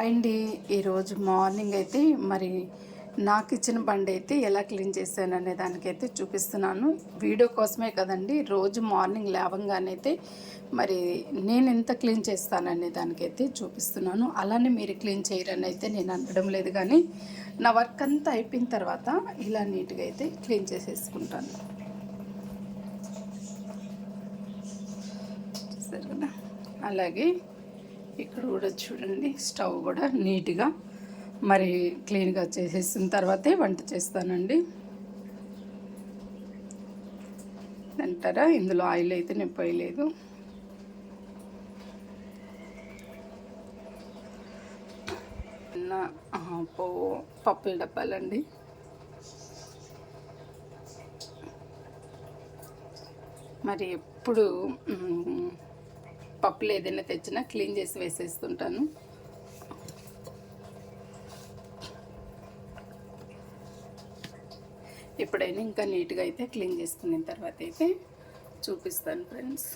అండి ఈరోజు మార్నింగ్ అయితే మరి నా కిచెన్ బండి అయితే ఎలా క్లీన్ చేశాను అనే దానికైతే చూపిస్తున్నాను. వీడియో కోసమే కదండి, రోజు మార్నింగ్ లేవగానైతే మరి నేను ఎంత క్లీన్ చేస్తాననే దానికైతే చూపిస్తున్నాను. అలానే మీరు క్లీన్ చేయరని అయితే నేను అనడం లేదు, కానీ నా వర్క్ అంతా అయిపోయిన తర్వాత ఇలా నీట్గా అయితే క్లీన్ చేసేసుకుంటాను. చూసారు కదా, అలాగే ఇక్కడ కూడా చూడండి, స్టవ్ కూడా నీట్గా మరి క్లీన్గా చేసేసిన తర్వాతే వంట చేస్తానండి. అంటారా, ఇందులో ఆయిల్ అయితే నేను పోయలేదు. పప్పుల డబ్బాలండి. మరి ఎప్పుడు పప్పులు ఏదైనా తెచ్చినా క్లీన్ చేసి వేసేస్తుంటాను. ఎప్పుడైనా ఇంకా నీట్గా అయితే క్లీన్ చేసుకున్న తర్వాత అయితే చూపిస్తాను ఫ్రెండ్స్.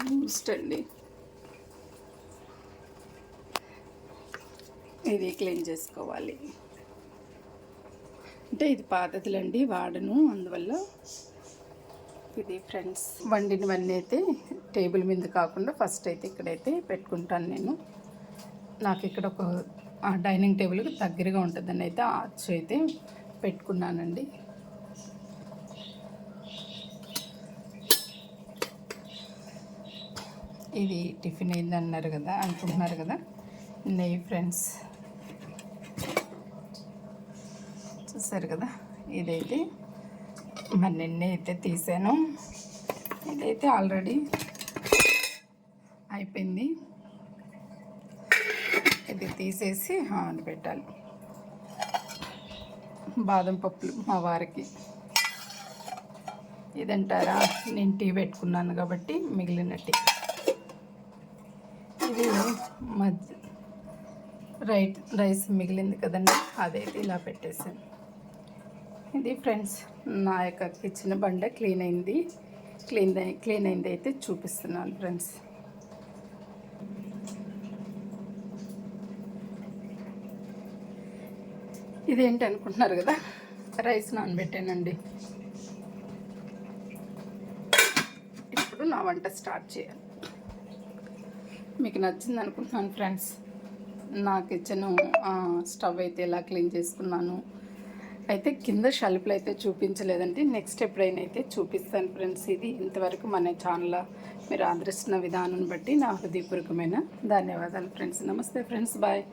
బూస్ట్ అండి, ఇది క్లీన్ చేసుకోవాలి. అంటే ఇది పాతదిలండి, వాడను, అందువల్ల ఇది ఫ్రెండ్స్. వండినవన్నీ అయితే టేబుల్ మీద కాకుండా ఫస్ట్ అయితే ఇక్కడైతే పెట్టుకుంటాను నేను. నాకు ఇక్కడ ఒక డైనింగ్ టేబుల్కి దగ్గరగా ఉంటుందని అయితే ఆర్చ్ అయితే పెట్టుకున్నానండి. ఇది టిఫిన్ అయింది అన్నారు కదా, అనుకుంటున్నారు కదా, నెయ్యి ఫ్రెండ్స్. చూసారు కదా, ఇదైతే మరి నిన్నే అయితే తీసాను. ఇదైతే ఆల్రెడీ అయిపోయింది. ఇది తీసేసి ఆన్ పెట్టాలి. బాదం పప్పులు మా వారికి. ఇదంటారా, నేను టీ పెట్టుకున్నాను కాబట్టి మిగిలిన టీ. ఇది రైస్ మిగిలింది కదండి, అదైతే ఇలా పెట్టేసాను. ఇది ఫ్రెండ్స్ నా యొక్క కిచెన్ బండ క్లీన్ అయింది అయితే చూపిస్తున్నాను ఫ్రెండ్స్. ఇదేంటి అనుకుంటున్నారు కదా, రైస్ నానబెట్టానండి. ఇప్పుడు నా వంట స్టార్ట్ చేయాలి. మీకు నచ్చింది అనుకుంటున్నాను ఫ్రెండ్స్. నా కిచెన్ స్టవ్ అయితే ఎలా క్లీన్ చేసుకున్నాను అయితే కింద షెల్ఫ్లో అయితే చూపించలేదండి, నెక్స్ట్ ఎప్పుడైనా అయితే చూపిస్తాను ఫ్రెండ్స్. ఇది ఇంతవరకు మన ఛానల్లో మీరు ఆదరిస్తున్న విధానం బట్టి నా హృదయపూర్వకమైన ధన్యవాదాలు ఫ్రెండ్స్. నమస్తే ఫ్రెండ్స్, బాయ్.